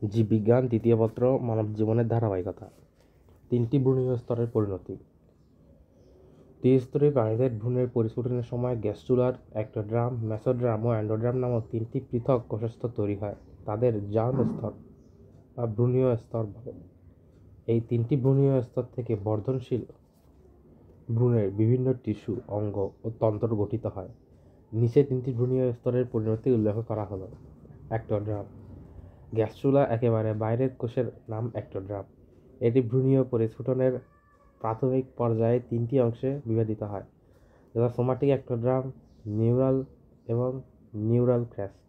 জীববিজ্ঞান তৃতীয় পত্র মানব জীবনের ধারাবাহিকতা। 3টি ভ্রূণীয় স্তরের পরিণতি। ত্রিস্তরী প্রাণীদের ভ্রূণের পরিস্ফুটনের সময় গ্যাস্ট্রুলার, এক্টোডার্ম, মেসোডার্ম ও এন্ডোডার্ম নামক 3টি পৃথক কোষস্তর তৈরি হয়। তাদের জার্ম স্তর বা ভ্রূণীয় স্তর বলে। এই 3টি ভ্রূণীয় স্তর থেকে বর্ধনশীল ভ্রূণের বিভিন্ন টিস্যু, অঙ্গ ও তন্ত্র গঠিত হয়। নিচে 3টি ভ্রূণীয় স্তরের পরিণতি উল্লেখ করা হলো। এক্টোডার্ম। গ্যাস্ট্রুলা একেবারে বাইরের কোষের নাম এক্টোডার্ম। এটি ভ্রূণীয় পরিস্ফুটনের প্রাথমিক পর্যায়ে 3টি অংশে বিভাজিত হয়, যথা সোমাটিক এক্টোডার্ম, নিউরাল এবং নিউরাল ক্রেস্ট।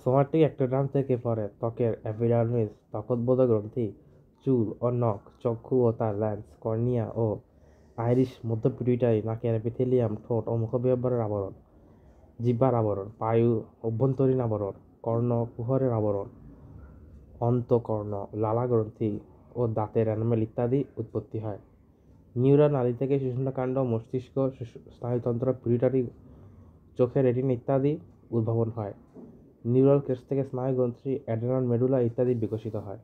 সোমাটিক এক্টোডার্ম থেকে পরে ত্বকের এপিডার্মিস, ত্বকোদ্বোধ গ্রন্থি, চুল ও নখ, চক্ষু ও তার লেন্স, কর্নিয়া ও আইরিশ, মধ্য পিটুইটারি, নাকের এপিথেলিয়াম, ঠোঁট ও মুখগহ্বরের আবরণ, জিহ্বার আবরণ, পায়ু অভ্যন্তরীণ আবরণ, কর্ণ কুহরের আবরণ, অন্তঃকর্ণ, লালা গ্রন্থি ও দাঁতের এনামেল ইত্যাদি উৎপত্তি হয়। নিউরাল নালী থেকে শিশুণ্ডকাণ্ড, মস্তিষ্ক, স্নায়ুতন্ত্র, পিটুইটারি, চোখের রেটিনা ইত্যাদি উদ্ভাবন হয়। নিউরাল ক্রেস্ট থেকে স্নায়ুগ্রন্থি, অ্যাডেনল মেডুলা ইত্যাদি বিকশিত হয়।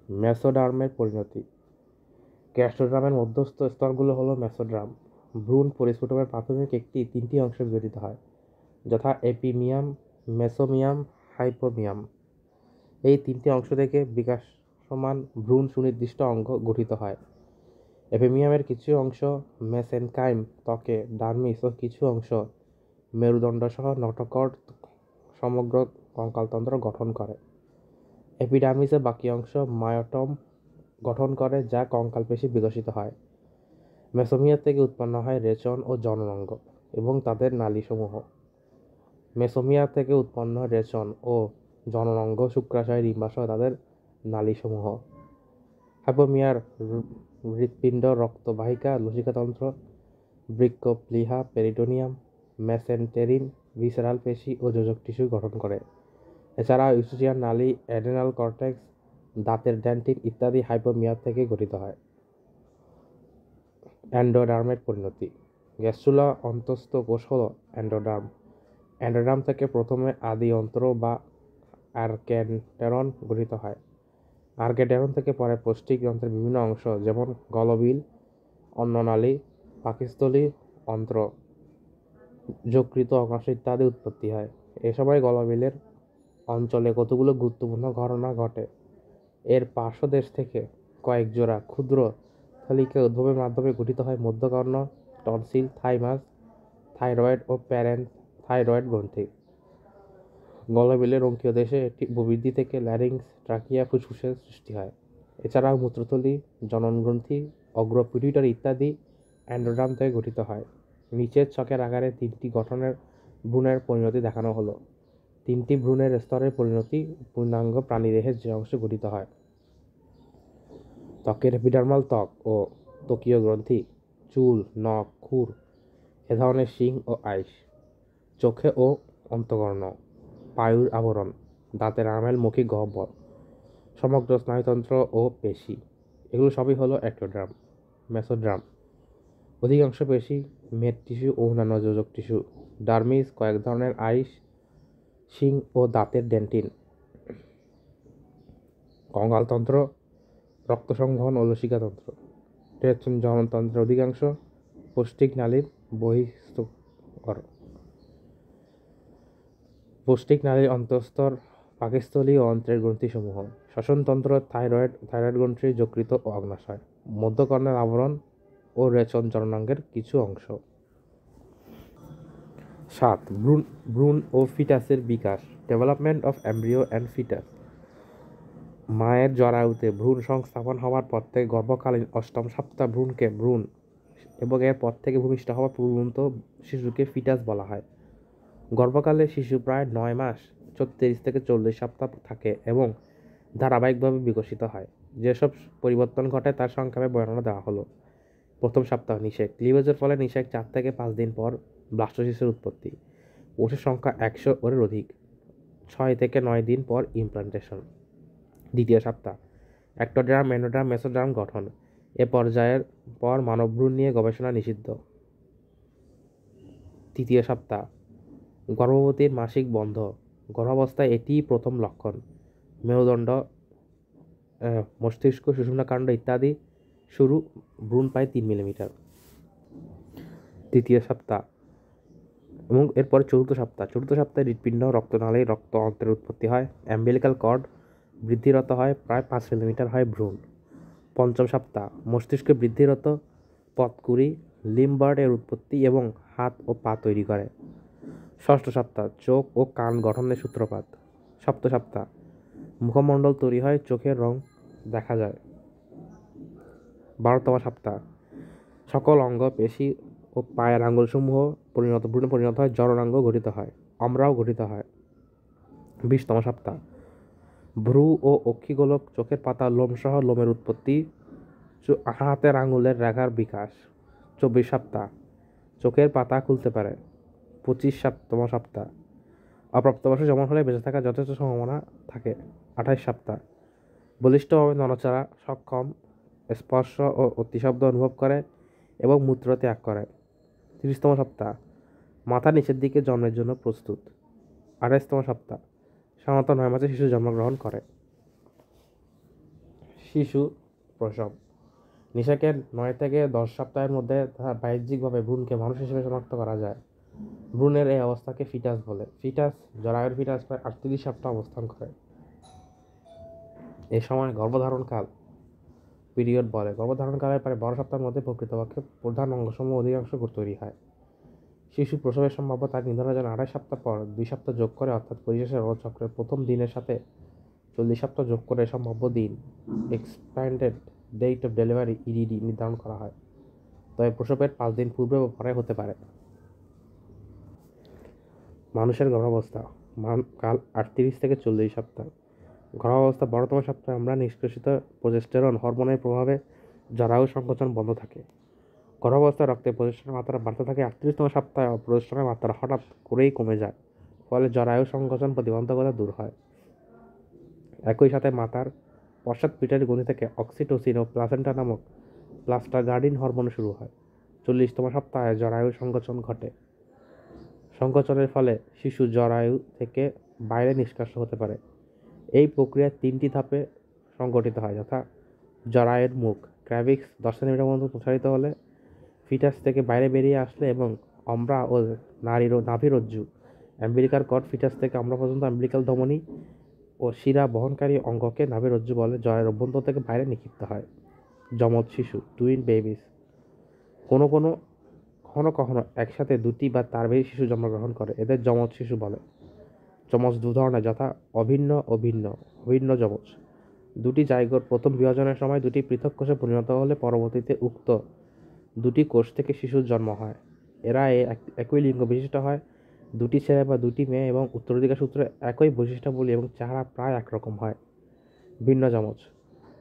মেসোডার্মের পরিণতি। গ্যাস্ট্রোডার্মের মধ্যস্থ স্তরগুলো হলো মেসোডার্ম। ভ্রূণ পরিস্ফুটনের প্রাথমিক 3টি অংশে বিভাজিত হয়, যথা এপিমিয়াম, মেসোমিয়াম, হাইপোমিয়াম। এই 3টি অংশ থেকে বিকাশমান ভ্রূণ সুনির্দিষ্ট অঙ্গ গঠিত হয়। এপিমিয়ামের কিছু অংশ মেসেনকাইম, ত্বকে, ডার্মিস ও কিছু অংশ মেরুদণ্ড সহ নটোকর্ড সমগ্র কঙ্কালতন্ত্র গঠন করে। এপিডার্মিসের বাকি অংশ মায়োটম গঠন করে, যা কঙ্কালপেশী বিকশিত হয়। মেসোমিয়া থেকে উৎপন্ন হয় রেচন ও জননাঙ্গ এবং তাদের নালীসমূহ। মেসোমিয়া থেকে উৎপন্ন রেচন ও জননাঙ্গ, শুক্রাশয়, ডিম্বাশয় তাদের নালীসমূহ। হাইপোমিয়ার হৃৎপিণ্ড, রক্তবাহিকা, লসিকাতন্ত্র, বৃক্ক, প্লীহা, পেরিটোনিয়াম, মেসেন্টেরিন, ভিসেরাল পেশি ও যোজক টিস্যু গঠন করে। এছাড়াও ইউস্টোচিয়ান নালী, অ্যাডেনাল কর্টেক্স, দাঁতের ডেন্টিন ইত্যাদি হাইপোমিয়া থেকে গঠিত হয়। এন্ডোডার্মের পরিণতি। গ্যাস্ট্রুলা অন্তঃস্থ কোষ হল এন্ডোডার্ম। এন্ডোডার্ম থেকে প্রথমে আদি অন্ত্র বা আর্কেন্টেরন গঠিত হয়। আর্কেন্টেরন থেকে পরে পৌষ্টিক যন্ত্রের বিভিন্ন অংশ, যেমন গলবিল, অন্ননালী, পাকস্থলী, অন্ত্র, যকৃত, অগ্ন্যাশয় ইত্যাদি উৎপত্তি হয়। এ সময় গলবিলের অঞ্চলে কতগুলো গুরুত্বপূর্ণ ঘটনা ঘটে। এর পার্শ্বদেশ থেকে কয়েক জোড়া ক্ষুদ্র থলিকা উদ্ভবের মাধ্যমে গঠিত হয় মধ্যকর্ণ, টনসিল, থাইমাস, থাইরয়েড ও প্যারেনথাইরয়েড গ্রন্থি। গলবিলের অঙ্কীয় দেশে একটি উপবৃদ্ধি থেকে ল্যারিংস, ট্রাকিয়া, ফুসফুসের সৃষ্টি হয়। এছাড়াও মূত্রথলি, জননগ্রন্থি, অগ্র পিটুইটারি ইত্যাদি এন্ডোডার্ম থেকে গঠিত হয়। নিচের ছকের আকারে 3টি গঠনের ভ্রূণের পরিণতি দেখানো হলো। 3টি ভ্রূণের স্তরের পরিণতি পূর্ণাঙ্গ প্রাণীদেহের যে অংশ গঠিত হয়: ত্বকের এপিডার্মাল ত্বক ও ত্বকীয় গ্রন্থি, চুল, নখ, খুর এ ধরনের শিং ও আইস, চোখে ও অন্তঃকর্ণ, পায়ুর আবরণ, দাঁতের আমেল, মৌখিক গহ্বর, সমগ্র স্নায়ুতন্ত্র ও পেশি, এগুলো সবই হলো এক্টোডার্ম। মেসোডার্ম। অধিকাংশ পেশি, মেদ টিস্যু ও অন্যান্য যোজক টিস্যু, ডার্মিস, কয়েক ধরনের আইস, শিং ও দাঁতের ডেন্টিন, কঙ্কালতন্ত্র, রক্ত সংবহন ও লসিকাতন্ত্র, জননতন্ত্রের অধিকাংশ, পৌষ্টিক নালীর বহিঃস্তর, পৌষ্টিক নালীর অন্তঃস্তর, পাকস্থলী ও অন্ত্রের গ্রন্থিসমূহ, শ্বসনতন্ত্র, থাইরয়েড গ্রন্থি, যকৃত ও অগ্ন্যাশয়, মধ্যকর্ণের আবরণ ও রেচন জননাঙ্গের কিছু অংশ। 7. ভ্রূণ ও ফিটাসের বিকাশ। Development of embryo and foetus. মায়ের জরায়ুতে ভ্রূণ সংস্থাপন হওয়ার পর থেকে গর্ভকালীন 8ম সপ্তাহ ভ্রূণকে ভ্রূণ এবং এর পর থেকে ভূমিষ্ঠ হওয়া পর্যন্ত শিশুকে ফিটাস বলা হয়। গর্ভকালে শিশু প্রায় 9 মাস 36 থেকে 40 সপ্তাহ থাকে এবং ধারাবাহিকভাবে বিকশিত হয়। যেসব পরিবর্তন ঘটে তার সংক্ষেপে বর্ণনা দেওয়া হলো। প্রথম সপ্তাহ নিষেক। ক্লিভেজের ফলে নিষেক 4 থেকে 5 দিন পর ব্লাস্টোসিস্টের উৎপত্তি। কোষের সংখ্যা 100 এর অধিক। 6 থেকে 9 দিন পর ইমপ্লান্টেশন। দ্বিতীয় সপ্তাহ। এক্টোডার্ম, এন্ডোডার্ম, মেসোডার্ম গঠন। এ পর্যায়ের পর মানব ভ্রূণ নিয়ে গবেষণা নিষিদ্ধ। তৃতীয় সপ্তাহ। গর্ভবতীর মাসিক বন্ধ। গর্ভাবস্থায় এটিই প্রথম লক্ষণ। মেরুদণ্ড, মস্তিষ্ক, সুষুম্নাকাণ্ড ইত্যাদি শুরু, ভ্রূণ প্রায় 3 মিলিমিটার। তৃতীয় সপ্তাহ এবং এরপরে চতুর্থ সপ্তাহ। চতুর্থ সপ্তাহে হৃৎপিণ্ড, রক্তনালী, রক্ত অন্ত্রের উৎপত্তি হয়। অ্যাম্বিলিক্যাল কর্ড বৃদ্ধিরত হয়, প্রায় 5 মিলিমিটার হয় ভ্রূণ। পঞ্চম সপ্তাহ মস্তিষ্কে বৃদ্ধিরত পথকুড়ি, লিম্বার্ড এর উৎপত্তি এবং হাত ও পা তৈরি করে। ষষ্ঠ সপ্তাহ চোখ ও কান গঠনের সূত্রপাত। সপ্তম সপ্তাহ মুখমণ্ডল তৈরি হয়, চোখের রং দেখা যায়। 12তম সপ্তাহ সকল অঙ্গ, পেশি ও পায়ের আঙ্গুলসমূহ ভ্রূণে পরিণত হয়, জননাঙ্গ গঠিত হয়, অমরাও গঠিত হয়। 20তম সপ্তাহ ভ্রূ ও অক্ষিগোলক, চোখের পাতা, লোমসহ লোমের উৎপত্তি, হাতের আঙুলের রেখার বিকাশ। 24 সপ্তাহ চোখের পাতা খুলতে পারে। 25তম সপ্তাহ অপ্রাপ্তবয়স্ক জন্ম হলে বেঁচে থাকার যথেষ্ট সম্ভাবনা থাকে। 28 সপ্তাহ বলিষ্ঠভাবে নড়াচড়া সক্ষম, স্পর্শ ও অতিশব্দ অনুভব করে এবং মূত্র ত্যাগ করে। 30তম সপ্তাহ মাথা নিচের দিকে জন্মের জন্য প্রস্তুত। 28তম সপ্তাহ সাধারণত 9 মাসে শিশু জন্মগ্রহণ করে। শিশু প্রসব। নিষেকের 9 থেকে 10 সপ্তাহের মধ্যে তার বাহ্যিকভাবে ভ্রূণকে মানুষ হিসেবে শনাক্ত করা যায়। ভ্রূণের এই অবস্থাকে ফিটাস বলে। ফিটাস, জরায়ুর ফিটাস প্রায় 38 সপ্তাহ অবস্থান করে। এই সময় গর্ভধারণকাল পিরিয়ড বলে। গর্ভধারণকালের প্রায় 12 সপ্তাহের মধ্যে প্রকৃতপক্ষে প্রধান অঙ্গসমূহ অধিকাংশ তৈরি হয়। শিশু প্রসবের সম্ভাব্য তারিখ নির্ধারণের জন্য 28 সপ্তাহ পর 2 সপ্তাহ যোগ করে, অর্থাৎ পরিশেষের চক্রের প্রথম দিনের সাথে 40 সপ্তাহ যোগ করে সম্ভাব্য দিন, expanded date of delivery EDD নির্ধারণ করা হয়। তবে প্রসবের 5 দিন পূর্বে বা পরে হতে পারে। মানুষের গর্ভাবস্থা কাল 38 থেকে 40 সপ্তাহ। গর্ভাবস্থা 12তম সপ্তাহে আমরা নিষ্কাশিত প্রজেস্টেরন হরমোনের প্রভাবে জরায়ু সংকোচন বন্ধ থাকে। গর্ভাবস্থায় রক্তে প্রজেস্টেরনের মাত্রা বাড়তে থাকে। 38তম সপ্তাহে প্রজেস্টেরনের মাত্রা হঠাৎ করেই কমে যায়, ফলে জরায়ু সংকোচন প্রতিবন্ধকতা দূর হয়। একই সাথে মাতার পশ্চাৎপিঠের গ্রন্থি থেকে অক্সিটোসিন ও প্লাসেন্টা নামক প্লাস্টাগার্ডিন হরমোন শুরু হয়। 40তম সপ্তাহে জরায়ু সংকোচন ঘটে। সংকোচনের ফলে শিশু জরায়ু থেকে বাইরে নিষ্কাশিত হতে পারে। এই প্রক্রিয়া 3টি ধাপে সংঘটিত হয়, যথা জরায়ুর মুখ ক্র্যাভিক্স 10 সেন্টিমিটার পর্যন্ত প্রসারিত হলে, ফিটাস থেকে বাইরে বেরিয়ে আসলে এবং অমরা ও নাভিরজ্জু অ্যাম্বিলিকাল কর্ড ফিটাস থেকে অমরা পর্যন্ত অ্যাম্বিলিকাল ধমনী ও শিরা বহনকারী অঙ্গকে নাভিরজ্জু বলে, জরায়ুর অভ্যন্তর থেকে বাইরে নিক্ষিপ্ত হয়। যমজ শিশু টুইন বেবিস কখনো একসাথে 2টি বা তার বেশি শিশু জন্মগ্রহণ করে, এদের যমজ শিশু বলে। যমজ 2 ধরনের, যথা অভিন্ন ও ভিন্ন। অভিন্ন যমজ 2টি জাইগোট প্রথম বিভাজনের সময় 2টি পৃথক কোষে পরিণত হলে পরবর্তীতে উক্ত 2টি কোষ থেকে শিশুর জন্ম হয়। এরা একই লিঙ্গ বিশিষ্ট হয়, 2টি ছেলে বা 2টি মেয়ে এবং উত্তরাধিকার সূত্রে একই বৈশিষ্ট্যাবলী এবং চেহারা প্রায় একরকম হয়। ভিন্ন যমজ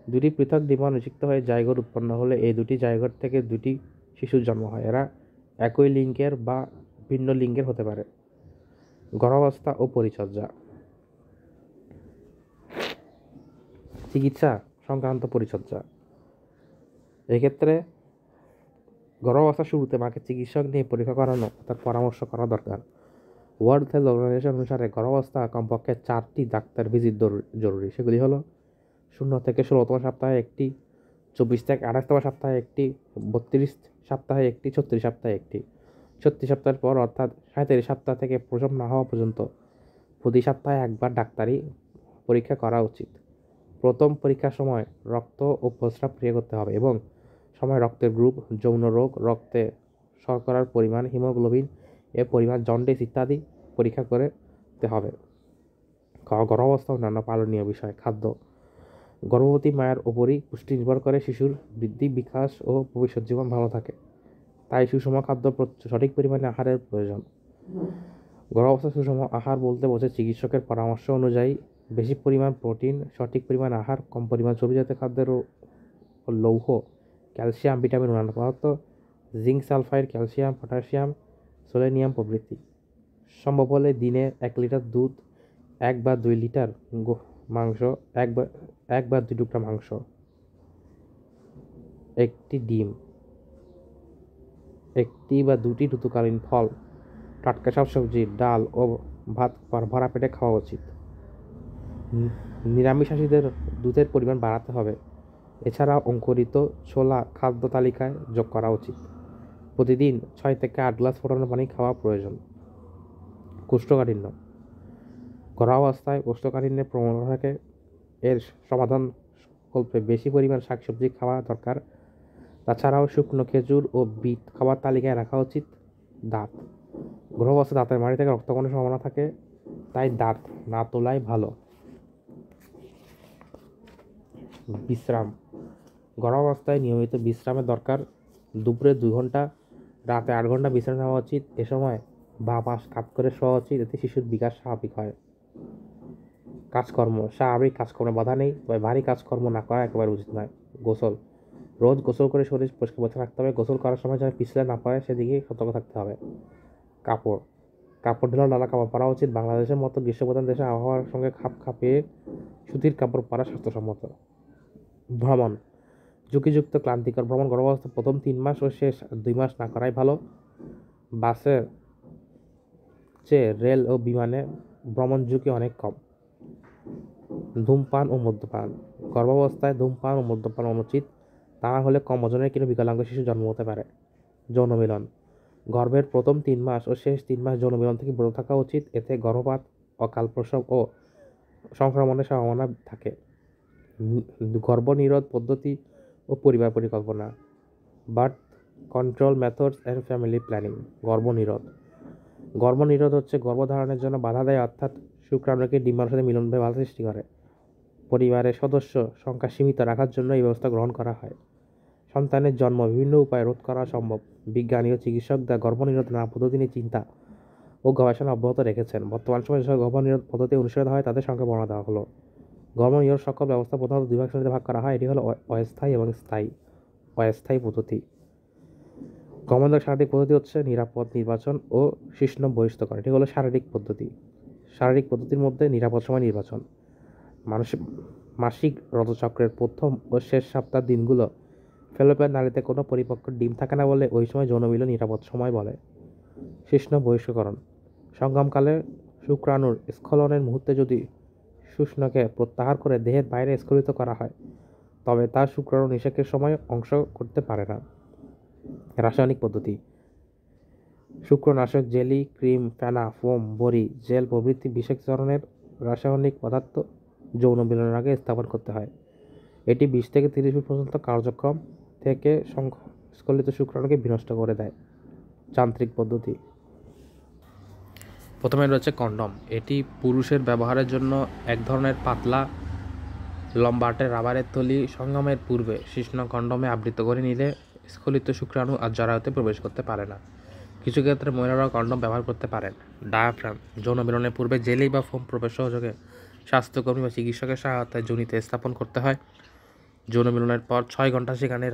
2টি পৃথক ডিম্বাণু নিষিক্ত হয়ে জাইগোট উৎপন্ন হলে এই 2টি জাইগোট থেকে 2টি শিশুর জন্ম হয়। এরা একই লিঙ্গের বা ভিন্ন লিঙ্গের হতে পারে। গর্ভাবস্থা ও পরিচর্যা। চিকিৎসা সংক্রান্ত পরিচর্যা। এক্ষেত্রে গর্ভাবস্থার শুরুতে মাকে চিকিৎসক নিয়ে পরীক্ষা করানো, তার পরামর্শ করা দরকার। ওয়ার্ল্ড হেলথ অর্গানাইজেশন অনুসারে গর্ভাবস্থা কমপক্ষে 4টি ডাক্তার ভিজিট জরুরি। সেগুলি হলো 0 থেকে 16তম সপ্তাহে একটি, 24 থেকে 28তম সপ্তাহে একটি, 32 সপ্তাহে একটি, 36 সপ্তাহে একটি। 36 সপ্তাহের পর অর্থাৎ 37 সপ্তাহ থেকে প্রসব না হওয়া পর্যন্ত প্রতি সপ্তাহে একবার ডাক্তারি পরীক্ষা করা উচিত। প্রথম পরীক্ষার সময় রক্ত ও প্রস্রাব পরীক্ষা করতে হবে এবং সময় রক্তের গ্রুপ, যৌন রোগ, রক্তে শর্করার পরিমাণ, হিমোগ্লোবিন এর পরিমাণ, জন্ডিস ইত্যাদি পরীক্ষা করতে হবে। গর্ভাবস্থা অন্যান্য পালনীয় বিষয়। খাদ্য। গর্ভবতী মায়ের ওপরই পুষ্টি নির্ভর করে শিশুর বৃদ্ধি, বিকাশ ও ভবিষ্যৎ জীবন ভালো থাকে। তাই সুষম খাদ্য, সঠিক পরিমাণে আহারের প্রয়োজন। গর্ভাবস্থায় সুষম আহার বলতে বোঝে চিকিৎসকের পরামর্শ অনুযায়ী বেশি পরিমাণ প্রোটিন, সঠিক পরিমাণ আহার, কম পরিমাণ চর্বি জাতীয় খাদ্যের ও লৌহ, ক্যালসিয়াম, ভিটামিন, অন্যান্য পদার্থ, zinc sulphide, calcium, potassium, selenium প্রভৃতি। সম্ভব হলে দিনে 1 লিটার দুধ, 1 বা 2 লিটার মাংস, 1 বা 2 টুকরা মাংস, 1টি ডিম, 1টি বা 2টি ঋতুকালীন ফল, টাটকা শাকসবজি, ডাল ও ভাত ভরা পেটে খাওয়া উচিত। নিরামিষাশীদের দুধের পরিমাণ বাড়াতে হবে। এছাড়া অঙ্কুরিত ছোলা খাদ্য তালিকায় যোগ করা উচিত। প্রতিদিন 6 থেকে 8 গ্লাস ফোটানো পানি খাওয়া প্রয়োজন। কোষ্ঠকাঠিন্য, ঘরোয়া অবস্থায় কোষ্ঠকাঠিন্যের প্রবণতা থাকে, এর সমাধান কল্পে বেশি পরিমাণ শাকসবজি খাওয়া দরকার। তাছাড়াও শুকনো খেজুর ও বিট খাবার তালিকায় রাখা উচিত। দাঁত, ঘরোয়া অবস্থায় দাঁতের মাড়ি থেকে রক্তকণের সম্ভাবনা থাকে, তাই দাঁত না তোলাই ভালো। বিশ্রাম, ঘরোয়া অবস্থায় নিয়মিত বিশ্রামের দরকার। দুপুরে 2 ঘন্টা, রাতে 8 ঘন্টা বিশ্রাম নেওয়া উচিত। এ সময় বাঁ পাশ কাত করে শোয়া উচিত, এতে শিশুর বিকাশ স্বাভাবিক হয়। কাজকর্ম, স্বাভাবিক কাজকর্মে বাধা নেই, তবে ভারী কাজকর্ম না করা একেবারে উচিত নয়। গোসল, রোজ গোসল করে শরীর পরিষ্কার পরিচ্ছন্ন রাখতে হবে। গোসল করার সময় যেন পিছলে না পড়ে সেদিকে সতর্ক থাকতে হবে। কাপড় ঢালা নানা কাপড় পরা উচিত। বাংলাদেশের মতো গ্রীষ্মপ্রধান দেশে আবহাওয়ার সঙ্গে খাপ খাপিয়ে সুতির কাপড় পরা স্বাস্থ্যসম্মত। ভ্রমণ, ঝুঁকিযুক্ত ক্লান্তিকর ভ্রমণ গর্ভাবস্থা প্রথম 3 মাস ও শেষ 2 মাস না করাই ভালো। বাসের চেয়ে রেল ও বিমানে ভ্রমণ ঝুঁকি অনেক কম। ধূমপান ও মদ্যপান, গর্ভাবস্থায় ধূমপান ও মদ্যপান অনুচিত, তা না হলে কম ওজনের কিংবা বিকলাঙ্গ শিশু জন্ম হতে পারে। যৌন মিলন, গর্ভের প্রথম 3 মাস ও শেষ 3 মাস যৌন মিলন থেকে বিরত থাকা উচিত, এতে গর্ভপাত, অকাল প্রসব ও সংক্রমণের সম্ভাবনা থাকে। গর্ভনিরোধ পদ্ধতি ও পরিবার পরিকল্পনা, birth control methods and family planning. গর্ভনিরোধ হচ্ছে গর্ভধারণের জন্য বাধা দেয়, অর্থাৎ শুক্রাণুকে ডিম্বাণুর সাথে মিলনভাবে বাধা সৃষ্টি করে। পরিবারের সদস্য সংখ্যা সীমিত রাখার জন্য এই ব্যবস্থা গ্রহণ করা হয়। সন্তানের জন্ম বিভিন্ন উপায়ে রোধ করা সম্ভব। বিজ্ঞানী ও চিকিৎসকরা গর্ভনিরোধ নানা পদ্ধতি নিয়ে চিন্তা ও গবেষণা অব্যাহত রেখেছেন। বর্তমান সময়ে যেসব গর্ভনিরোধ পদ্ধতি অনুসৃত হয় তাদের সংখ্যা বর্ণনা দেওয়া হলো। গর্ভনিরোধ সকল ব্যবস্থা প্রধানত 2 ভাগ শ্রেণীতে ভাগ করা হয়। এটি হলো অস্থায়ী এবং স্থায়ী। অস্থায়ী পদ্ধতি, গর্ভনিরোধ শারীরিক পদ্ধতি হচ্ছে নিরাপদ নির্বাচন ও শিশ্ন বহিষ্করণ। এটি হলো শারীরিক পদ্ধতি। শারীরিক পদ্ধতির মধ্যে নিরাপদ সময় নির্বাচন, মাসিক ঋতুচক্রের প্রথম ও শেষ সপ্তাহের দিনগুলো ফেলোপিয়ান নালীতে কোনো পরিপক্ক ডিম থাকে না বলে ওই সময় যৌন মিলন নিরাপদ সময় বলে। শিশ্ন বহিষ্করণ, সঙ্গমকালে শুক্রাণুর স্খলনের মুহূর্তে যদি শুষ্নকে প্রত্যাহার করে দেহের বাইরে স্খলিত করা হয় তবে তা শুক্রাণু নিষেকের সময় অংশ করতে পারে না। রাসায়নিক পদ্ধতি, শুক্রনাশক, জেলি, ক্রিম, ফেনা, ফোম, বড়ি, জেল প্রভৃতি বিশেষ ধরনের রাসায়নিক পদার্থ যৌন মিলনের আগে স্থাপন করতে হয়। এটি 20 থেকে 30 মিনিট পর্যন্ত কার্যক্রম থেকে স্খলিত শুক্রাণুকে বিনষ্ট করে দেয়। যান্ত্রিক পদ্ধতি, প্রথমে রয়েছে কন্ডম। এটি পুরুষের ব্যবহারের জন্য এক ধরনের পাতলা লম্বাটে রাবারের থলি। সঙ্গমের পূর্বে শিশ্ন কন্ডমে আবৃত করে নিলে স্খলিত শুক্রাণু আর জরায়ুতে প্রবেশ করতে পারে না। কিছু ক্ষেত্রে মহিলারাও কন্ডম ব্যবহার করতে পারেন। ডায়াফ্রাম, যৌন মিলনের পূর্বে জেলি বা ফোম প্রবেশ সহযোগে স্বাস্থ্যকর্মী বা চিকিৎসকের সহায়তায় যোনিতে স্থাপন করতে হয়। যৌন মিলনের পর 6 ঘন্টা সেখানে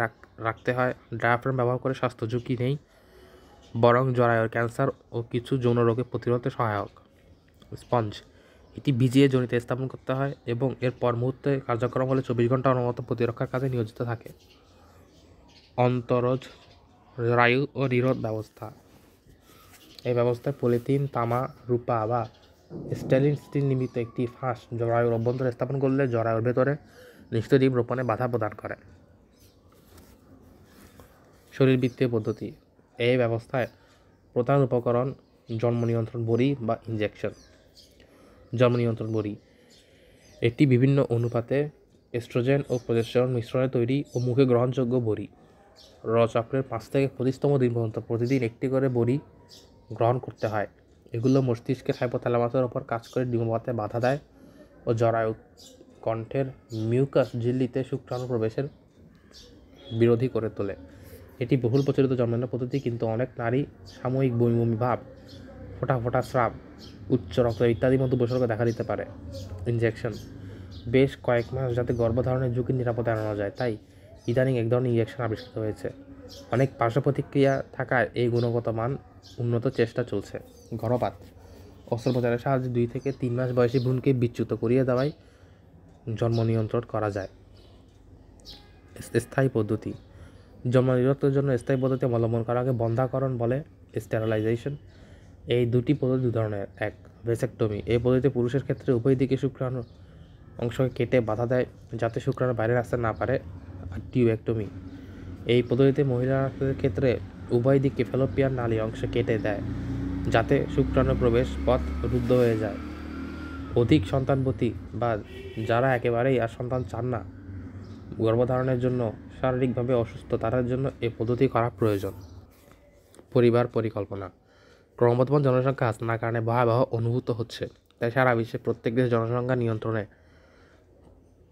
রাখতে হয়। ডায়াফ্রাম ব্যবহার করে স্বাস্থ্য ঝুঁকি নেই, বরং জরায়ুর ক্যান্সার ও কিছু যৌন রোগের প্রতিরোধে সহায়ক। স্পঞ্জ, এটি ভিজিয়ে যোনিতে স্থাপন করতে হয় এবং এর পর মুহূর্তে কার্যক্রম হলে 24 ঘন্টা অনবরত প্রতিরক্ষার কাজে নিয়োজিত থাকে। অন্তরজ জরায়ু ও নিরোধ ব্যবস্থা, এই ব্যবস্থায় পলিথিন, তামা, রূপা বা স্টেনলেস স্টিল নির্মিত একটি ফাঁস জরায়ুর অভ্যন্তরে স্থাপন করলে জরায়ুর ভেতরে নিশ্চিত ডিম রোপণে বাধা প্রদান করে। শরীরবৃত্তীয় পদ্ধতি, এই ব্যবস্থায় প্রধান উপকরণ জন্ম নিয়ন্ত্রণ বড়ি বা ইনজেকশন। জন্ম নিয়ন্ত্রণ বড়ি, এটি বিভিন্ন অনুপাতে এস্ট্রোজেন ও প্রজেস্টেরন মিশ্রণে তৈরি ও মুখে গ্রহণযোগ্য বড়ি। ঋতুচক্রের 5 থেকে 25তম দিন পর্যন্ত প্রতিদিন একটি করে বড়ি গ্রহণ করতে হয়। এগুলো মস্তিষ্কের হাইপোথ্যালামাসের ওপর কাজ করে ডিম্বাণুতে বাধা দেয় ও জরায়ু কণ্ঠের মিউকাস ঝিল্লিতে শুক্রাণু প্রবেশের বিরোধী করে তোলে। এটি বহুল প্রচলিত জন্মদান পদ্ধতি, কিন্তু অনেক নারী সাময়িক বমি ভাব, ফোঁটা ফোঁটা স্রাব, উচ্চ রক্তচাপ ইত্যাদির মতো উপসর্গ দেখা দিতে পারে। ইনজেকশন, বেশ কয়েক মাস যাতে গর্ভধারণের ঝুঁকি নিরাপদে এড়ানো যায় তাই ইদানিং এক ধরনের ইনজেকশন আবিষ্কৃত হয়েছে। অনেক পার্শ্ব প্রতিক্রিয়া থাকায় এই গুণগত মান উন্নত চেষ্টা চলছে। গর্ভপাত, অস্ত্রোপচারের সাহায্যে 2 থেকে 3 মাস বয়সী ভ্রূণকে বিচ্যুত করিয়ে দেওয়ায় জন্ম নিয়ন্ত্রণ করা যায়। স্থায়ী পদ্ধতি, জন্ম নিরোধের জন্য স্থায়ী পদ্ধতি অবলম্বন করা আগে বন্ধ্যাকরণ বলে স্টেরিলাইজেশন। এই দুটি পদ্ধতি 2 ধরনের, এক ভেসেক্টমি। এই পদ্ধতিতে পুরুষের ক্ষেত্রে উভয় দিকে শুক্রাণু অংশকে কেটে বাধা দেয় যাতে শুক্রাণু বাইরে আসতে না পারে। আর টিউবেক্টমি, এই পদ্ধতিতে মহিলাদের ক্ষেত্রে উভয় দিকে ফ্যালোপিয়ান নালী অংশ কেটে দেয় যাতে শুক্রাণু প্রবেশ পথ রুদ্ধ হয়ে যায়। অধিক সন্তানবতী বা যারা একেবারেই আর সন্তান চান না, গর্ভধারণের জন্য শারীরিকভাবে অসুস্থ, তাদের জন্য এই পদ্ধতি করা প্রয়োজন। পরিবার পরিকল্পনা। ক্রমবর্ধমান জনসংখ্যা হাসনার কারণে ভয়াবহ অনুভূত হচ্ছে, তাই সারা বিশ্বে প্রত্যেক দেশে জনসংখ্যা নিয়ন্ত্রণে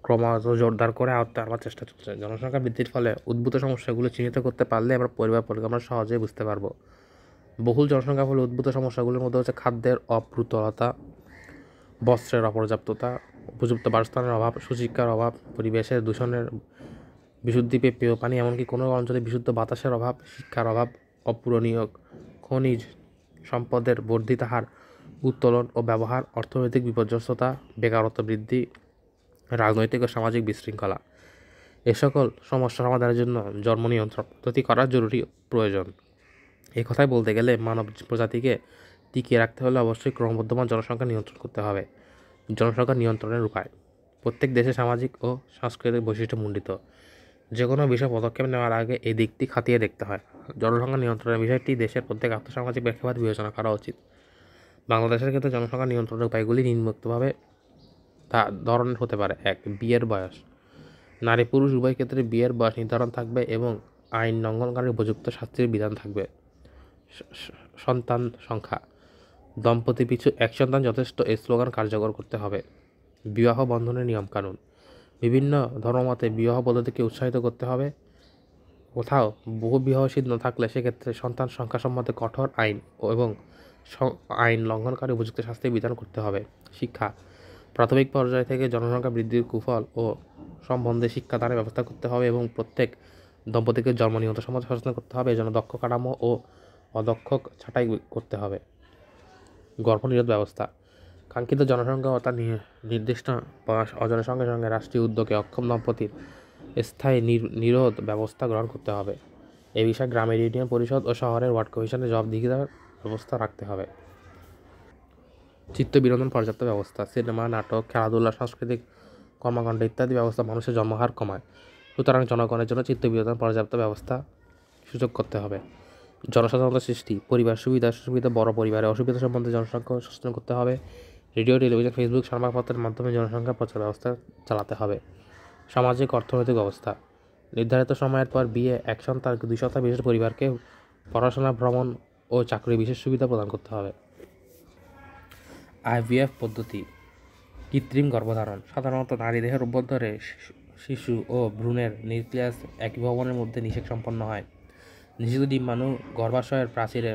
ক্রমাগত জোরদার করে আয়ত্তে আনার চেষ্টা চলছে। জনসংখ্যা বৃদ্ধির ফলে উদ্ভূত সমস্যাগুলো চিহ্নিত করতে পারলে আমরা পরিবার পরিকল্পনা সহজেই বুঝতে পারবো। বহুল জনসংখ্যার ফলে উদ্ভূত সমস্যাগুলোর মধ্যে হচ্ছে খাদ্যের অপ্রতুলতা, বস্ত্রের অপর্যাপ্ততা, উপযুক্ত বাসস্থানের অভাব, সুশিক্ষার অভাব, পরিবেশের দূষণের, বিশুদ্ধি পেয় পানি, এমনকি কোনো অঞ্চলে বিশুদ্ধ বাতাসের অভাব, শিক্ষার অভাব, অপূরণীয় খনিজ সম্পদের বর্ধিত হার, উত্তোলন ও ব্যবহার, অর্থনৈতিক বিপর্যস্ততা, বেকারত্ব বৃদ্ধি, রাজনৈতিক ও সামাজিক বিশৃঙ্খলা। এ সকল সমস্যা সমাধানের জন্য জন্ম নিয়ন্ত্রণ পদ্ধতি করা জরুরি প্রয়োজন। এই কথাই বলতে গেলে মানব প্রজাতিকে টিকিয়ে রাখতে হলে অবশ্যই ক্রমবর্ধমান জনসংখ্যা নিয়ন্ত্রণ করতে হবে। জনসংখ্যা নিয়ন্ত্রণের উপায়। প্রত্যেক দেশে সামাজিক ও সাংস্কৃতিক বৈশিষ্ট্য মণ্ডিত। যে কোনো বিষয় পদক্ষেপ নেওয়ার আগে এই দিকটি খতিয়ে দেখতে হয়। জনসংখ্যা নিয়ন্ত্রণের বিষয়টি দেশের প্রত্যেক আর্থসামাজিক প্রেক্ষাপট বিবেচনা করা উচিত। বাংলাদেশের ক্ষেত্রে জনসংখ্যা নিয়ন্ত্রণের উপায়গুলি নিম্নোক্তভাবে ধরনের হতে পারে। 1. বিয়ের বয়স। নারী পুরুষ উভয় ক্ষেত্রে বিয়ের বয়স নির্ধারণ থাকবে এবং আইন লঙ্ঘনকারী উপযুক্ত শাস্তির বিধান থাকবে। সন্তান সংখ্যা। দম্পতি পিছু এক সন্তান যথেষ্ট, এই স্লোগান কার্যকর করতে হবে। বিবাহ বন্ধনের নিয়মকানুন। বিভিন্ন ধর্মমতে বিবাহ পদ্ধতিকে উৎসাহিত করতে হবে। কোথাও বহু বিবাহশীল না থাকলে সেক্ষেত্রে সন্তান সংখ্যা সম্বন্ধে কঠোর আইন এবং আইন লঙ্ঘনকারী উপযুক্ত শাস্তির বিধান করতে হবে। শিক্ষা। প্রাথমিক পর্যায় থেকে জনসংখ্যা বৃদ্ধির কুফল ও সম্বন্ধে শিক্ষাদানের ব্যবস্থা করতে হবে এবং প্রত্যেক দম্পতিকে জন্ম নিয়ন্ত্রণ সম্বন্ধে সচেতন করতে হবে। এজন্য দক্ষ কাঠামো ও অদক্ষ ছাঁটাই করতে হবে। গর্ভনিরোধ ব্যবস্থা। কাঙ্ক্ষিত জনসংখ্যা ও তার নির্দিষ্ট বয়স অর্জনের সঙ্গে সঙ্গে রাষ্ট্রীয় উদ্যোগে অক্ষম দম্পতির স্থায়ী নিরোধ ব্যবস্থা গ্রহণ করতে হবে। এ বিষয়ে গ্রামের ইউনিয়ন পরিষদ ও শহরের ওয়ার্ড কমিশনের জবাবদিহিতার ব্যবস্থা রাখতে হবে। চিত্ত বিনোদন পর্যাপ্ত ব্যবস্থা। সিনেমা, নাটক, খেলাধুলা, সাংস্কৃতিক কর্মকাণ্ড ইত্যাদি ব্যবস্থা মানুষের জন্মহার কমায়। সুতরাং জনগণের জন্য চিত্ত বিনোদন পর্যাপ্ত ব্যবস্থা সুযোগ করতে হবে। জনসচেতনতা সৃষ্টি। পরিবার সুবিধা বড় পরিবারের অসুবিধা সম্বন্ধে জনসংখ্যা সচেতন করতে হবে। রেডিও, টেলিভিশন, ফেসবুক, সংবাদপত্রের মাধ্যমে জনসংখ্যা প্রচার ব্যবস্থা চালাতে হবে। সামাজিক অর্থনৈতিক অবস্থা। নির্ধারিত সময়ের পর বিয়ে, এক সন্তান, 2 সন্তান বিশিষ্ট পরিবারকে পড়াশোনা, ভ্রমণ ও চাকরির বিশেষ সুবিধা প্রদান করতে হবে। আইভিএফ পদ্ধতি। কৃত্রিম গর্ভধারণ। সাধারণত নারী দেহের অভ্যন্তরে শিশু ও ভ্রূণের নিউক্লিয়াস একই ভবনের মধ্যে নিষেক সম্পন্ন হয়। নিষিদ্ধ ডিম্বাণু গর্ভাশয়ের প্রাচীরে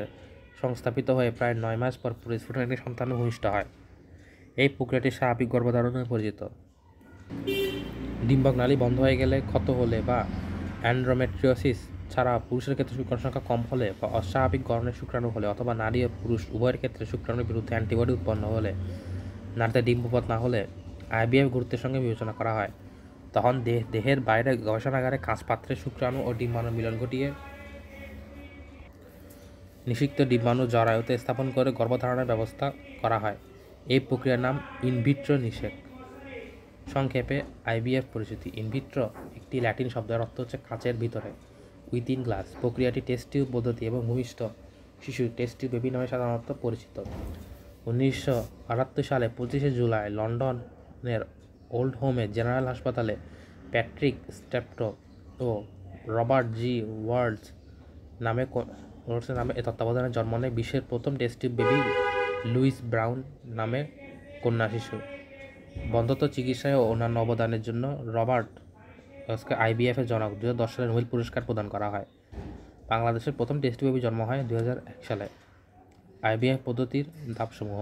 সংস্থাপিত হয়ে প্রায় 9 মাস পর পরিস্ফুটন একটি সন্তানে ভূমিষ্ঠ হয়। এই প্রক্রিয়াটি স্বাভাবিক গর্ভধারণ নামে পরিচিত। ডিম্বক নালী বন্ধ হয়ে গেলে, ক্ষত হলে বা অ্যান্ড্রোমেট্রিওসিস ছাড়া পুরুষের ক্ষেত্রে শুক্রাণু সংখ্যা কম হলে বা অস্বাভাবিক গড়নের শুক্রাণু হলে অথবা নারী ও পুরুষ উভয়ের ক্ষেত্রে শুক্রাণুর বিরুদ্ধে অ্যান্টিবডি উৎপন্ন হলে, নারীতে ডিম্বপাত না হলে আইভিএফ গুরুত্বের সঙ্গে বিবেচনা করা হয়। তখন দেহের বাইরে গবেষণাগারে কাঁচ পাত্রে শুক্রাণু ও ডিম্বাণুর মিলন ঘটিয়ে নিষিক্ত ডিম্বাণু জরায়ুতে স্থাপন করে গর্ভধারণের ব্যবস্থা করা হয়। এই প্রক্রিয়ার নাম ইনভিট্রো নিষেক। সংক্ষেপে আইভিএফ পরিচিতি। ইনভিট্রো একটি ল্যাটিন শব্দ, এর অর্থ হচ্ছে কাচের ভিতরে, উইদিন গ্লাস। প্রক্রিয়াটি টেস্ট টিউব পদ্ধতি এবং ভূমিষ্ঠ শিশু টেস্ট টিউব বেবি নামে সাধারণত পরিচিত। 1978 সালে 25 জুলাই লন্ডনের ওল্ড হোমে জেনারেল হাসপাতালে প্যাট্রিক স্টেপটো ও রবার্ট জি ওয়ার্ডস নামে তত্ত্বাবধানে জন্ম নেয় বিশ্বের প্রথম test tube baby Louise Brown নামে কন্যা শিশু। বন্ধ্যত্ব চিকিৎসায় ও অন্যান্য অবদানের জন্য রবার্ট আইভিএফের জনক 2010 সালে নোবেল পুরস্কার প্রদান করা হয়। বাংলাদেশের প্রথম টেস্ট বেবি জন্ম হয় 2001 সালে। আইভিএফ পদ্ধতির ধাপসমূহ।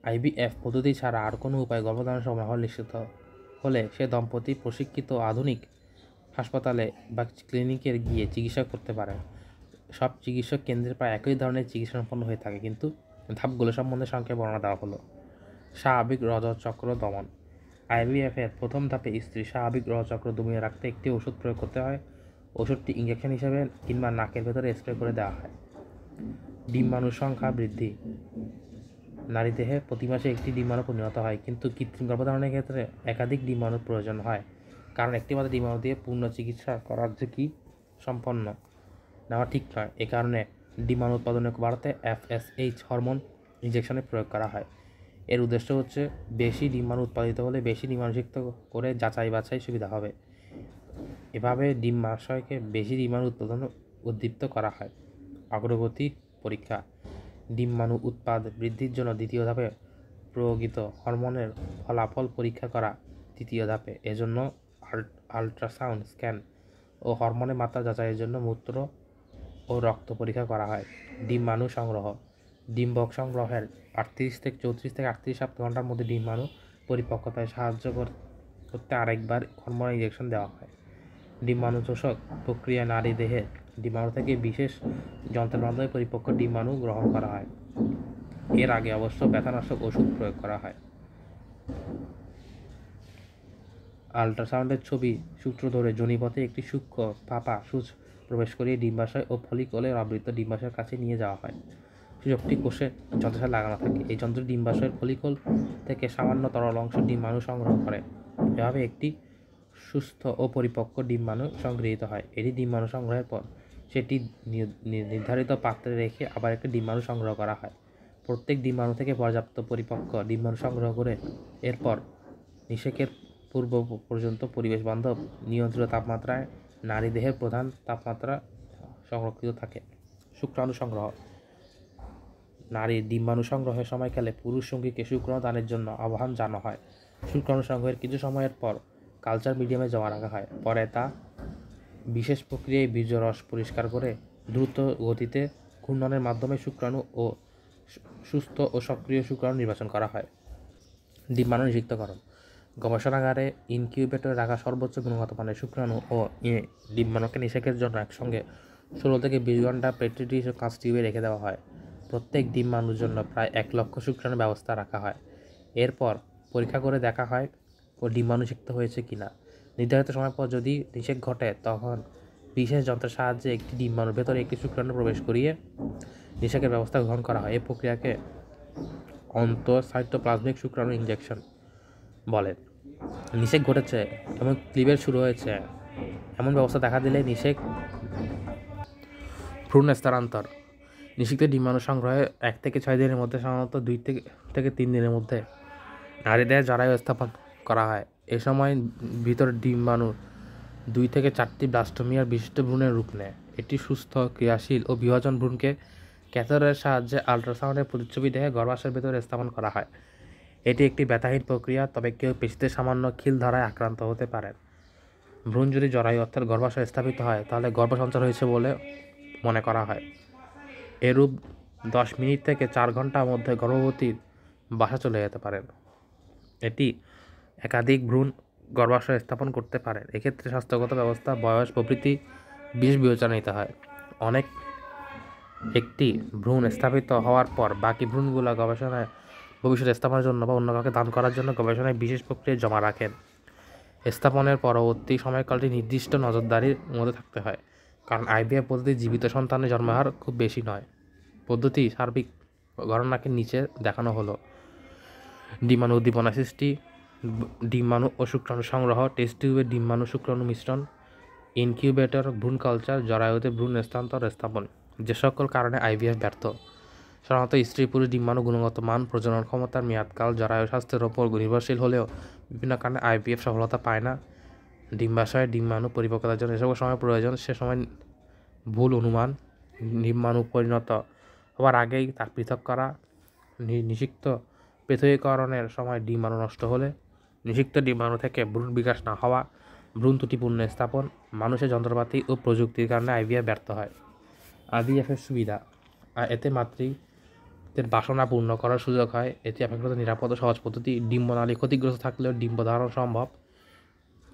আইভিএফ পদ্ধতি ছাড়া আর কোনো উপায়ে গর্ভধারণ সম্ভব নিশ্চিত হলে সে দম্পতি প্রশিক্ষিত আধুনিক হাসপাতালে বা ক্লিনিকে গিয়ে চিকিৎসা করতে পারে। সব চিকিৎসক কেন্দ্রে প্রায় একই ধরনের চিকিৎসা সম্পন্ন হয়ে থাকে, কিন্তু ধাপগুলো সম্বন্ধে সংক্ষেপে বর্ণনা দেওয়া হলো। স্বাভাবিক রজঃচক্র দমন। আইভিএফের প্রথম ধাপে স্ত্রী স্বাভাবিক রজঃচক্র দমিয়ে রাখতে একটি ওষুধ প্রয়োগ করতে হয়। ওষুধটি ইঞ্জেকশন হিসেবে কিংবা নাকের ভেতরে স্প্রে করে দেওয়া হয়। ডিম্বাণুর সংখ্যা বৃদ্ধি। নারী দেহে প্রতি মাসে একটি ডিম্বাণু পরিণত হয়, কিন্তু কৃত্রিম গর্ভধারণের ক্ষেত্রে একাধিক ডিম্বাণুর প্রয়োজন হয়, কারণ একটি মাত্র ডিম্বাণু দিয়ে পূর্ণ চিকিৎসা করার ঝুঁকি সম্পন্ন নেওয়া ঠিক নয়। এ কারণে ডিম্বাণু উৎপাদন বাড়াতে FSH হরমোন ইনজেকশনের প্রয়োগ করা হয়। এর উদ্দেশ্য হচ্ছে বেশি ডিম্বাণু উৎপাদিত হলে বেশি ডিম্বাণুযুক্ত করে যাচাই বাছাই সুবিধা হবে। এভাবে ডিম্বাশয়কে বেশি ডিম্বাণু উৎপাদন উদ্দীপ্ত করা হয়। অগ্রগতি পরীক্ষা। ডিম্বাণু উৎপাদ বৃদ্ধির জন্য দ্বিতীয় ধাপে প্রয়োগিত হরমোনের ফলাফল পরীক্ষা করা তৃতীয় ধাপে। এজন্য আল্ট্রাসাউন্ড স্ক্যান ও হরমোনের মাত্রা যাচাইয়ের জন্য মূত্র ও রক্ত পরীক্ষা করা হয়। ডিম্বাণু সংগ্রহ। ডিম্বক সংগ্রহের 34 থেকে 38 ঘন্টার মধ্যে ডিম্বাণু পরিপক্কতায় সাহায্য করতে আরেকবার হরমোন ইনজেকশন দেওয়া হয়। ডিম্বাণু চোষক প্রক্রিয়া। নারী দেহে ডিম্বাণু থেকে বিশেষ যন্ত্রের মাধ্যমে পরিপক্ক ডিম্বাণু গ্রহণ করা হয়। এর আগে অবশ্য ব্যথানাশক ওষুধ প্রয়োগ করা হয়। আল্ট্রাসাউন্ডের ছবি সূত্র ধরে যোনিপথে একটি সূক্ষ্ম ফাঁপা সূচ প্রবেশ করিয়ে ডিম্বাশয় ও ফলিকলের আবৃত ডিম্বাশয়ের কাছে নিয়ে যাওয়া হয়। সূচকটি কোষে যন্ত্রের সাথে লাগানো থাকে। এই যন্ত্র ডিম্বাশয়ের ফলিকল থেকে সামান্য তরল অংশ ডিম্বাণু সংগ্রহ করে। এভাবে একটি সুস্থ ও পরিপক্ক ডিম্বাণু সংগৃহীত হয়। এটি ডিম্বাণু সংগ্রহের পর সেটি নির্ধারিত পাত্রে রেখে আবার একটি ডিম্বাণু সংগ্রহ করা হয়। প্রত্যেক ডিম্বাণু থেকে পর্যাপ্ত পরিপক্ক ডিম্বাণু সংগ্রহ করে এরপর নিষেকের পূর্ব পর্যন্ত পরিবেশ বান্ধব নিয়ন্ত্রিত তাপমাত্রায় নারী দেহের প্রধান তাপমাত্রা সংরক্ষিত থাকে। শুক্রাণু সংগ্রহ। নারীর ডিম্বাণু সংগ্রহের সময়কালে পুরুষ সঙ্গীকে শুক্রাণু দানের জন্য আহ্বান জানানো হয়। শুক্রাণু সংগ্রহের কিছু সময়ের পর কালচার মিডিয়ামে জমা রাখা হয়। পরে তা বিশেষ প্রক্রিয়ায় বীর্যরস পরিষ্কার করে দ্রুত গতিতে ঘূর্ণনের মাধ্যমে শুক্রাণু ও সুস্থ ও সক্রিয় শুক্রাণু নির্বাচন করা হয়। ডিম্বাণু নিষিক্তকরণ। গবেষণাগারে ইনকিউবেটরে রাখা সর্বোচ্চ গুণগত মানের শুক্রাণু ও ডিম্বাণুকে নিষেকের জন্য একসঙ্গে 16 থেকে 20 ঘন্টা পেট্রি ডিশ ও কাঁচ টিউবে রেখে দেওয়া হয়। প্রত্যেক ডিম্বাণুর জন্য প্রায় 1 লক্ষ শুক্রাণুর ব্যবস্থা রাখা হয়। এরপর পরীক্ষা করে দেখা হয় ও ডিম্বাণু নিষিক্ত হয়েছে কিনা। নির্ধারিত সময় পর যদি নিষেক ঘটে তখন বিশেষ যন্ত্রের সাহায্যে একটি ডিম্বাণুর ভেতরে একটি শুক্রাণু প্রবেশ করিয়ে নিষেকের ব্যবস্থা গ্রহণ করা হয়। এই প্রক্রিয়াকে অন্তঃসাইটোপ্লাজমিক শুক্রাণু ইনজেকশন বলে। নিষেক ঘটেছে এবং ক্লিভেজ শুরু হয়েছে এমন ব্যবস্থা দেখা দিলে নিষেক ভ্রূণ স্থানান্তর। নিষিক্ত ডিম্বাণু সংগ্রহে 1 থেকে 6 দিনের মধ্যে, সাধারণত 2 থেকে 3 দিনের মধ্যে নারী দেহে জরায়ু স্থাপন করা হয়। এ সময় ভিতরে ডিম্বাণু 2 থেকে 4টি ব্লাস্টোমিয়ার বিশিষ্ট ভ্রূণের রূপ নেয়। এটি সুস্থ, ক্রিয়াশীল ও বিভাজন ভ্রূণকে ক্যাথেটারের সাহায্যে আল্ট্রাসাউন্ডের প্রতিচ্ছবি দেহে গর্ভাশয়ের ভেতরে স্থাপন করা হয়। এটি একটি ব্যথাহীন প্রক্রিয়া, তবে কেউ পেশিতে সামান্য খিল ধারায় আক্রান্ত হতে পারেন। ভ্রূণ যদি জরায়ু অর্থাৎ গর্ভাশয়ে স্থাপিত হয় তাহলে গর্ভসঞ্চার হয়েছে বলে মনে করা হয়। এরূপ 10 মিনিট থেকে 4 ঘন্টার মধ্যে গর্ভবতীর বাসা চলে যেতে পারেন। এটি একাধিক ভ্রূণ গর্ভাশয়ে স্থাপন করতে পারে। এক্ষেত্রে স্বাস্থ্যগত ব্যবস্থা, বয়স প্রভৃতি বিশেষ বিবেচনা নিতে হয়। অনেক একটি ভ্রূণ স্থাপিত হওয়ার পর বাকি ভ্রূণগুলো গবেষণায় ভবিষ্যতে স্থাপনের জন্য বা অন্য কাউকে দান করার জন্য গবেষণায় বিশেষ প্রক্রিয়ায় জমা রাখেন। স্থাপনের পরবর্তী সময়কালটি নির্দিষ্ট নজরদারির মধ্যে থাকতে হয়, কারণ IVF পদ্ধতি জীবিত সন্তানের জন্মহার খুব বেশি নয়। পদ্ধতি সার্বিক গণনাকে নিচে দেখানো হলো। ডিম্বাণু উদ্দীপনা সৃষ্টি, ডিম্বাণু ও শুক্রাণু সংগ্রহ, টেস্ট টিউবে ডিম্বাণু শুক্রাণু মিশ্রণ, ইনকিউবেটর, ভ্রূণ কালচার, জরায়ুতে ভ্রূণ স্থানান্তর স্থাপন। যে সকল কারণে IVF ব্যর্থ। সাধারণত স্ত্রী পুরুষ ডিম্বাণু গুণগত মান, প্রজনন ক্ষমতার মেয়াদকাল, জরায়ু স্বাস্থ্যের ওপর নির্ভরশীল হলেও বিভিন্ন কারণে IVF সফলতা পায় না। ডিম্বাশয়ে ডিম্বাণু পরিপক্কতার জন্য যে সকল সময় প্রয়োজন সে সময় ভুল অনুমান, ডিম্বাণু পরিণত হওয়ার আগেই তা পৃথক করা, নিষিক্ত পৃথকীকরণের সময় ডিম্বাণু নষ্ট হলে, নিষিক্ত ডিম্বাণু থেকে ভ্রূণ বিকাশ না হওয়া, ভ্রূণ ত্রুটিপূর্ণ স্থাপন, মানুষের যন্ত্রপাতি ও প্রযুক্তির কারণে IVF ব্যর্থ হয়। IVF-এর সুবিধা: এতে মাতৃত্বের বাসনা পূর্ণ করার সুযোগ হয়। এটি অপেক্ষাকৃত নিরাপদ ও সহজ পদ্ধতি। ডিম্বনালী ক্ষতিগ্রস্ত থাকলেও ডিম্ব ধারণ সম্ভব।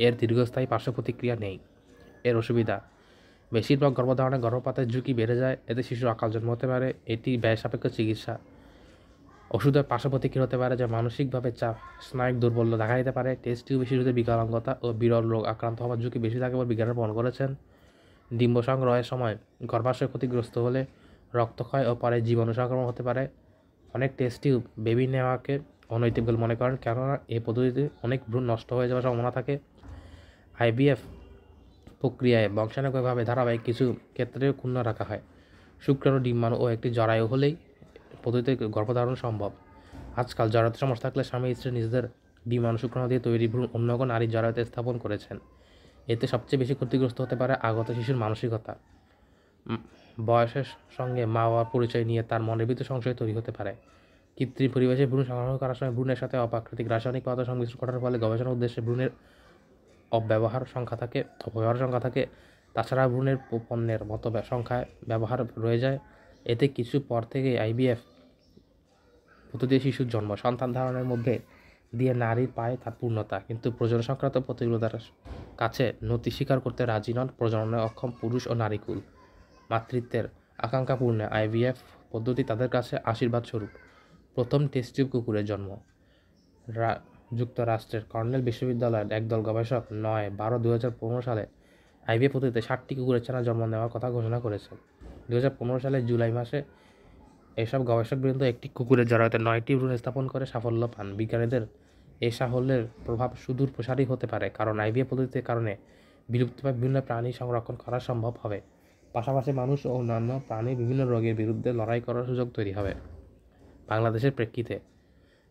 এর দীর্ঘস্থায়ী পার্শ্ব প্রতিক্রিয়া নেই। এর অসুবিধা: বেশিরভাগ গর্ভধারণে গর্ভপাতের ঝুঁকি বেড়ে যায়, এতে শিশুর অকাল জন্ম হতে পারে। এটি ব্যয় সাপেক্ষ চিকিৎসা। ওষুধের পার্শ্ব প্রতিক্রিয়া হতে পারে যা মানসিকভাবে চাপ, স্নায়ুক দুর্বলতা দেখা দিতে পারে। টেস্ট টিউবে শিশুদের বিকলাঙ্গতা ও বিরল রোগ আক্রান্ত হওয়ার ঝুঁকি বেশি থাকে বলে বিজ্ঞানীরা প্রমাণ করেছেন। ডিম্ব সংগ্রহের সময় গর্ভাশয় ক্ষতিগ্রস্ত হলে রক্তক্ষয় ও পরে জীবাণু সংক্রমণ হতে পারে। অনেক টেস্ট টিউব বেবি নেওয়াকে অনৈতিক বলে মনে করেন, কেননা এই পদ্ধতিতে অনেক ভ্রূণ নষ্ট হয়ে যাওয়ার সম্ভাবনা থাকে। আইভিএফ প্রক্রিয়ায় বংশানুগতভাবে ধারাবাহিক কিছু ক্ষেত্রে ক্ষুণ্ণ রাখা হয়। শুক্রাণু, ডিম্বাণু ও একটি জরায়ু হলেই পদ্ধতিতে গর্ভধারণ সম্ভব। আজকাল জরায়ুতে সমস্যা থাকলে স্বামী স্ত্রী নিজেদের ডিম্বাণু শুক্রাণু দিয়ে তৈরি ভ্রূণ অন্য কোনো নারীর জরায়ুতে স্থাপন করেছেন। এতে সবচেয়ে বেশি ক্ষতিগ্রস্ত হতে পারে আগত শিশুর মানসিকতা। বয়সের সঙ্গে মা বাবার পরিচয় নিয়ে তার মনের ভিতরে সংশয় তৈরি হতে পারে। কৃত্রিম পরিবেশে ভ্রূণ সংগ্রহ করার সময় ভ্রূণের সাথে অপ্রাকৃতিক রাসায়নিক পদার্থ সংমিশ্রণ করার ফলে গবেষণার উদ্দেশ্যে ভ্রূণের অপব্যবহার সংখ্যা থাকে। তাছাড়া ভ্রূণের পণ্যের মতো সংখ্যায় ব্যবহার রয়ে যায়। এতে কিছু পর থেকে আইভিএফ পদ্ধতিতে শিশুর জন্ম, সন্তান ধারণের মধ্যে দিয়ে নারীর পায় তার পূর্ণতা, কিন্তু প্রজনন সংক্রান্ত প্রতিকূলতার কাছে নতি স্বীকার করতে রাজি নন প্রজননে অক্ষম পুরুষ ও নারীকুল। মাতৃত্বের আকাঙ্ক্ষা পূর্ণে আইভিএফ পদ্ধতি তাদের কাছে আশীর্বাদ স্বরূপ। প্রথম টেস্ট টিউব কুকুরের জন্ম। যুক্তরাষ্ট্রের কর্নেল বিশ্ববিদ্যালয়ের একদল গবেষক 9/12/2015 সালে আইভিএফ পদ্ধতিতে 60টি কুকুরের ছানা জন্ম নেওয়ার কথা ঘোষণা করেছেন। 2015 সালের জুলাই মাসে এসব গবেষকবৃন্দ একটি কুকুরের জরায়ুতে 9টি ভ্রূণ স্থাপন করে সাফল্য পান। বিজ্ঞানীদের এই সাফল্যের প্রভাব সুদূর প্রসারী হতে পারে, কারণ আইভিএফ পদ্ধতির কারণে বিলুপ্তপ্রায় বিভিন্ন প্রাণী সংরক্ষণ করা সম্ভব হবে। পাশাপাশি মানুষ ও অন্যান্য প্রাণীর বিভিন্ন রোগের বিরুদ্ধে লড়াই করার সুযোগ তৈরি হবে। বাংলাদেশের প্রেক্ষিতে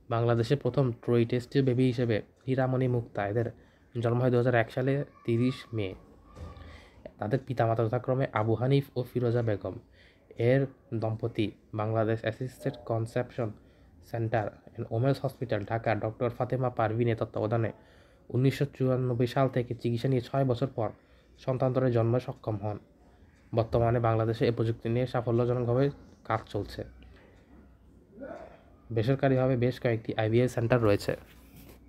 বাংলাদেশের প্রথম ট্রই টেস্ট টিউব বেবি হিসেবে হীরামণি মুক্তা, এদের জন্ম হয় 2001 সালে 30 মে। তাদের পিতামাতা যথাক্রমে আবু হানিফ ও ফিরোজা বেগম। এর দম্পতি Bangladesh assisted conception centre and women's hospital, Dhaka doctor Fatema পারভিনের তত্ত্বাবধানে 1994 সাল থেকে চিকিৎসা নিয়ে 6 বছর পর সন্তান্তরের জন্মে সক্ষম হন। বর্তমানে বাংলাদেশে এই প্রযুক্তি নিয়ে সাফল্যজনকভাবে কাজ চলছে। বেসরকারিভাবে বেশ কয়েকটি আইভিএফ সেন্টার রয়েছে।